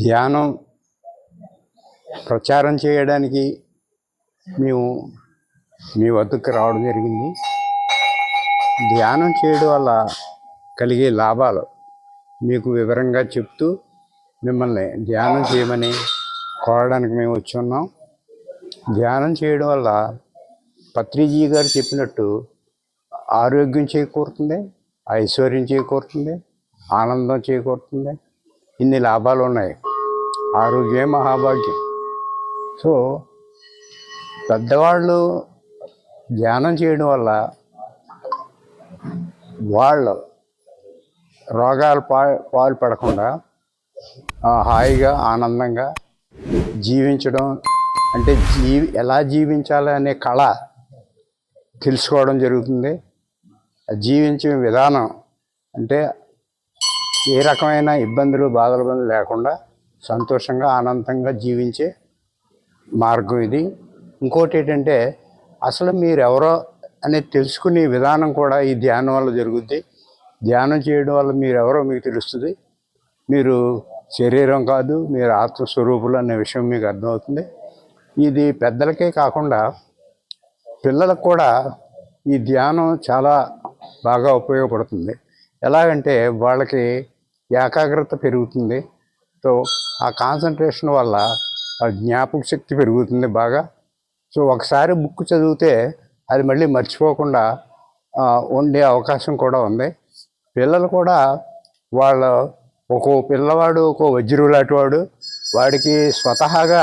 ధ్యానం ప్రచారం చేయడానికి మేము మీ వద్దకు రావడం జరిగింది. ధ్యానం చేయడం వల్ల కలిగే లాభాలు మీకు వివరంగా చెప్తూ మిమ్మల్ని ధ్యానం చేయమని కోరడానికి మేము వచ్చి ఉన్నాం. ధ్యానం చేయడం వల్ల పత్రిజీ గారు చెప్పినట్టు ఆరోగ్యం చేకూరుతుంది, ఐశ్వర్యం చేకూరుతుంది, ఆనందం చేకూరుతుంది. ఇన్ని లాభాలు ఉన్నాయి. ఆరోగ్యమే మహాభాగ్యం. సో పెద్దవాళ్ళు ధ్యానం చేయడం వల్ల వాళ్ళు రోగాలు పాలు పడకుండా హాయిగా ఆనందంగా జీవించడం, అంటే ఎలా జీవించాలి అనే కళ తెలుసుకోవడం జరుగుతుంది. జీవించే విధానం అంటే ఏ రకమైన ఇబ్బందులు బాధలు లేకుండా సంతోషంగా ఆనందంగా జీవించే మార్గం ఇది. ఇంకోటి ఏంటంటే అసలు మీరెవరో అనేది తెలుసుకునే విధానం కూడా ఈ ధ్యానం వల్ల జరుగుద్ది. ధ్యానం చేయడం వల్ల మీరెవరో మీకు తెలుస్తుంది. మీరు శరీరం కాదు, మీరు ఆత్మస్వరూపులు అనే విషయం మీకు అర్థమవుతుంది. ఇది పెద్దలకే కాకుండా పిల్లలకు కూడా ఈ ధ్యానం చాలా బాగా ఉపయోగపడుతుంది. ఎలాగంటే వాళ్ళకి ఏకాగ్రత పెరుగుతుంది. సో ఆ కాన్సన్ట్రేషన్ వల్ల జ్ఞాపక శక్తి పెరుగుతుంది బాగా. సో ఒకసారి బుక్ చదివితే అది మళ్ళీ మర్చిపోకుండా ఉండే అవకాశం కూడా ఉంది. పిల్లలు కూడా ఒక్కో పిల్లవాడు ఒక్కో వజ్రం లాంటి వాడు. వాడికి స్వతహాగా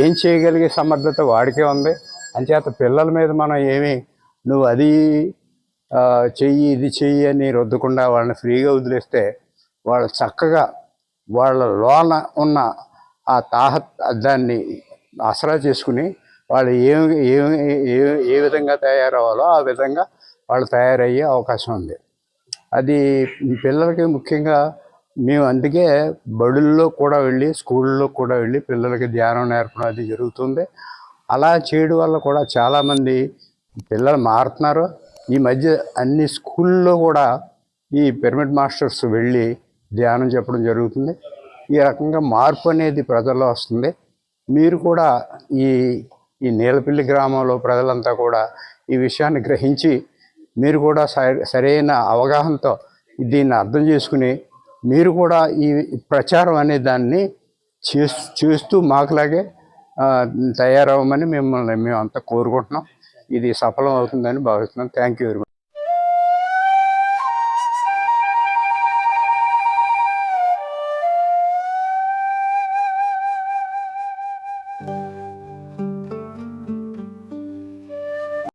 ఏం చేయగలిగే సమర్థత వాడికే ఉంది. అంచేత పిల్లల మీద మనం నువ్వు అది చెయ్యి ఇది చెయ్యి అని రుద్దకుండా వాళ్ళని ఫ్రీగా వదిలేస్తే వాళ్ళు చక్కగా వాళ్ళ లోన ఉన్న ఆ దాన్ని ఆసరా చేసుకుని వాళ్ళు ఏ విధంగా తయారవ్వాలో ఆ విధంగా వాళ్ళు తయారయ్యే అవకాశం ఉంది. అది పిల్లలకి ముఖ్యంగా మేము అందుకే బడుల్లో కూడా వెళ్ళి స్కూళ్ళలో కూడా వెళ్ళి పిల్లలకి ధ్యానం నేర్పడం అది జరుగుతుంది. అలా చేయడం వల్ల కూడా చాలామంది పిల్లలు మారుతున్నారు. ఈ మధ్య అన్ని స్కూల్లో కూడా ఈ పిరమిడ్ మాస్టర్స్ వెళ్ళి ధ్యానం చెప్పడం జరుగుతుంది. ఈ రకంగా మార్పు అనేది ప్రజల్లో వస్తుంది. మీరు కూడా ఈ నీలపల్లి గ్రామంలో ప్రజలంతా కూడా ఈ విషయాన్ని గ్రహించి మీరు కూడా సరైన అవగాహనతో దీన్ని అర్థం చేసుకుని మీరు కూడా ఈ ప్రచారం అనే దాన్ని చేస్తూ మాకులాగే తయారవ్వమని మేము అంతా కోరుకుంటున్నాం. ఇది సఫలం అవుతుందని భావిస్తున్నాం. Thank you very much.